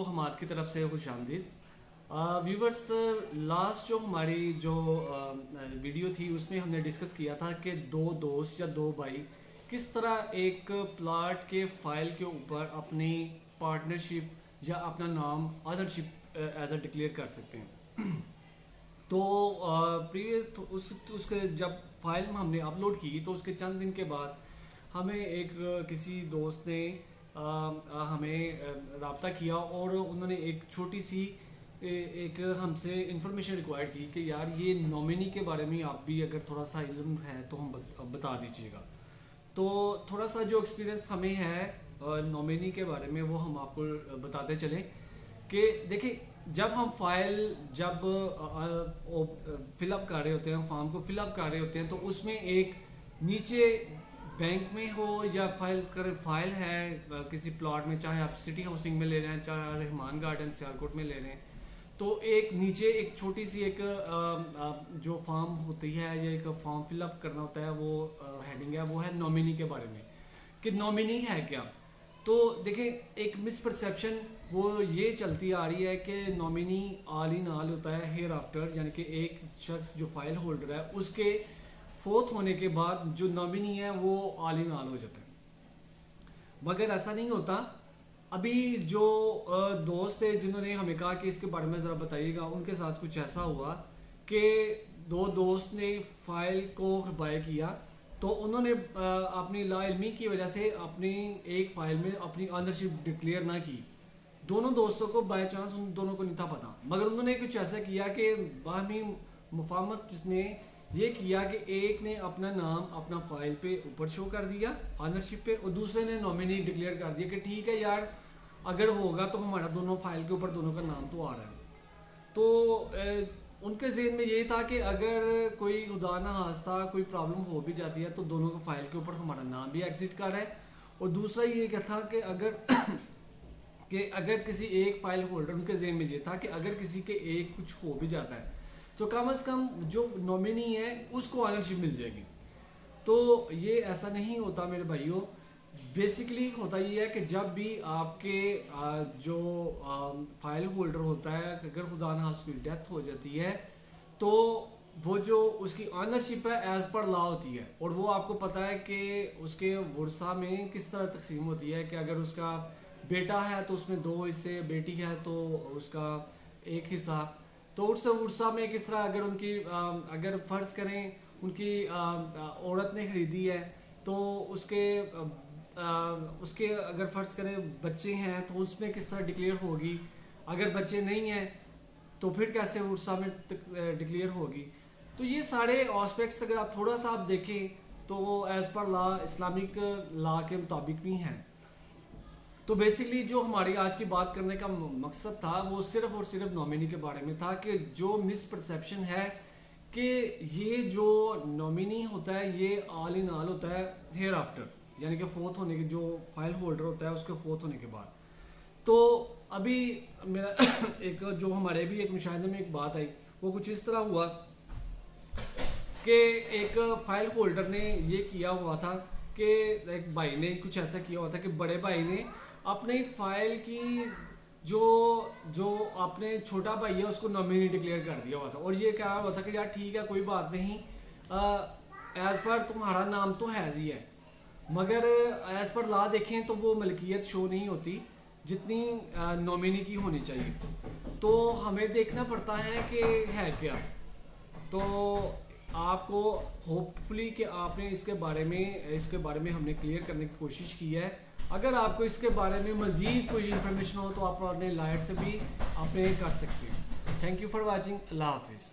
کو حماد کی طرف سے خوش آمدید ویورز. لاسٹ جو ہماری جو ویڈیو تھی اس میں ہم نے ڈسکس کیا تھا کہ دو دوست یا دو بھائی کس طرح ایک پلاٹ کے فائل کے اوپر اپنی پارٹنرشپ یا اپنا نام آنرشپ ایز اے ڈکلیئر کر سکتے ہیں. تو پریویس اس کے جب فائل ہم نے اپلوڈ کی تو اس کے چند دن کے بعد ہمیں ایک کسی دوست نے ہمیں رابطہ کیا اور انہوں نے ایک چھوٹی سی ایک ہم سے انفارمیشن ریکوائرڈ کی کہ یار یہ نومینی کے بارے میں آپ بھی اگر تھوڑا سا علم ہے تو ہم بتا دیجیے گا. تو تھوڑا سا جو ایکسپیرینس ہمیں ہے نومینی کے بارے میں وہ ہم آپ کو بتاتے چلیں کہ دیکھیں جب ہم فائل جب فل اپ کر رہے ہوتے ہیں فارم کو فل اپ کر رہے ہوتے ہیں تو اس میں ایک نیچے بینک میں ہو یا فائل ہے کسی پلاٹ میں, چاہے آپ سٹی ہاؤسنگ میں لے رہے ہیں چاہے رحمان گارڈن سیالکوٹ میں لے رہے ہیں, تو ایک نیچے ایک چھوٹی سی ایک جو فارم ہوتی ہے یا ایک فارم فل اپ کرنا ہوتا ہے وہ ہیڈنگ ہے وہ ہے نومینی کے بارے میں کہ نومینی ہے کیا. تو دیکھیں ایک مس پرسیپشن وہ یہ چلتی آ رہی ہے کہ نومینی آل ان آل ہوتا ہے ہیئر آفٹر, یعنی کہ ایک شخص جو فائل ہولڈر ہے اس کے فوت ہونے کے بعد جو نومینی ہے وہ آل ان آل ہو جاتا ہے, مگر ایسا نہیں ہوتا. ابھی جو دوست تھے جنہوں نے ہمیں کہا کہ اس کے بارے میں ذرا بتائیے گا, ان کے ساتھ کچھ ایسا ہوا کہ دو دوست نے فائل کو بائی کیا تو انہوں نے اپنی لا علمی کی وجہ سے اپنی ایک فائل میں اپنی آنرشپ ڈکلیئر نہ کی. دونوں دوستوں کو بائی چانس ان دونوں کو نہیں تھا پتا, مگر انہوں نے کچھ ایسا کیا کہ باہمی مفاہمت نے یہ کیا کہ ایک نے اپنا نام اپنا فائل پہ اوپر شو کر دیا آنرشپ پہ, اور دوسرے نے نومینی ڈکلیئر کر دیا کہ ٹھیک ہے یار اگر ہوگا تو ہمارا دونوں فائل کے اوپر دونوں کا نام تو آ رہا ہے. تو ان کے ذہن میں یہ تھا کہ اگر کوئی خدا نہ خواستہ کوئی پرابلم ہو بھی جاتی ہے تو دونوں کے فائل کے اوپر ہمارا نام بھی ایگزٹ کر رہا ہے, اور دوسرا یہ تھا کہ اگر کسی ایک فائل ہولڈر, ان کے ذہن میں یہ تھا کہ اگر کسی کے ایک کچھ ہو بھی جاتا ہے تو کم از کم جو نومینی ہے اس کو آنرشپ مل جائے گی. تو یہ ایسا نہیں ہوتا میرے بھائیوں. بیسیکلی ہوتا یہ ہے کہ جب بھی آپ کے جو فائل ہولڈر ہوتا ہے اگر خدا نہ خواستہ ڈیتھ ہو جاتی ہے تو وہ جو اس کی آنرشپ ہے ایز پر لا ہوتی ہے, اور وہ آپ کو پتا ہے کہ اس کے ورثہ میں کس طرح تقسیم ہوتی ہے کہ اگر اس کا بیٹا ہے تو اس میں 2 حصے, بیٹی ہے تو اس کا 1 حصہ. تو اس ورثہ میں کس طرح اگر ان کی اگر فرض کریں ان کی عورت نے خریدی ہے تو اس کے اگر فرض کریں بچے ہیں تو اس میں کس طرح ڈکلیئر ہوگی, اگر بچے نہیں ہیں تو پھر کیسے ورثہ میں ڈکلیئر ہوگی. تو یہ سارے آسپیکٹس اگر آپ تھوڑا سا آپ دیکھیں تو ایز پر لا اسلامک لا کے مطابق بھی ہیں. تو بیسیکلی جو ہماری آج کی بات کرنے کا مقصد تھا وہ صرف اور صرف نومینی کے بارے میں تھا کہ جو مس پرسیپشن ہے کہ یہ جو نومینی ہوتا ہے یہ آل ان آل ہوتا ہے ہیئر آفٹر, یعنی کہ فوت ہونے کے جو فائل ہولڈر ہوتا ہے اس کے فوت ہونے کے بعد. تو ابھی میرا ایک جو ہمارے بھی ایک مشاہدے میں ایک بات آئی وہ کچھ اس طرح ہوا کہ ایک فائل ہولڈر نے یہ کیا ہوا تھا کہ ایک بھائی نے کچھ ایسا کیا ہوا تھا کہ بڑے بھائی نے اپنے فائل کی جو اپنے چھوٹا بھائی ہے اس کو نومینی ڈکلیئر کر دیا ہوا تھا, اور یہ کہا ہوا تھا کہ یار ٹھیک ہے کوئی بات نہیں ایز پر تمہارا نام تو ہے ہی ہے, مگر ایز پر لا دیکھیں تو وہ ملکیت شو نہیں ہوتی جتنی نومینی کی ہونی چاہیے. تو ہمیں دیکھنا پڑتا ہے کہ ہے کیا. تو آپ کو ہوپ فلی کہ آپ نے اس کے بارے میں ہم نے کلیئر کرنے کی کوشش کی ہے. اگر آپ کو اس کے بارے میں مزید کوئی انفارمیشن ہو تو آپ اپنے لائٹ سے بھی آپ کر سکتے ہیں. Thank you for watching. اللہ حافظ.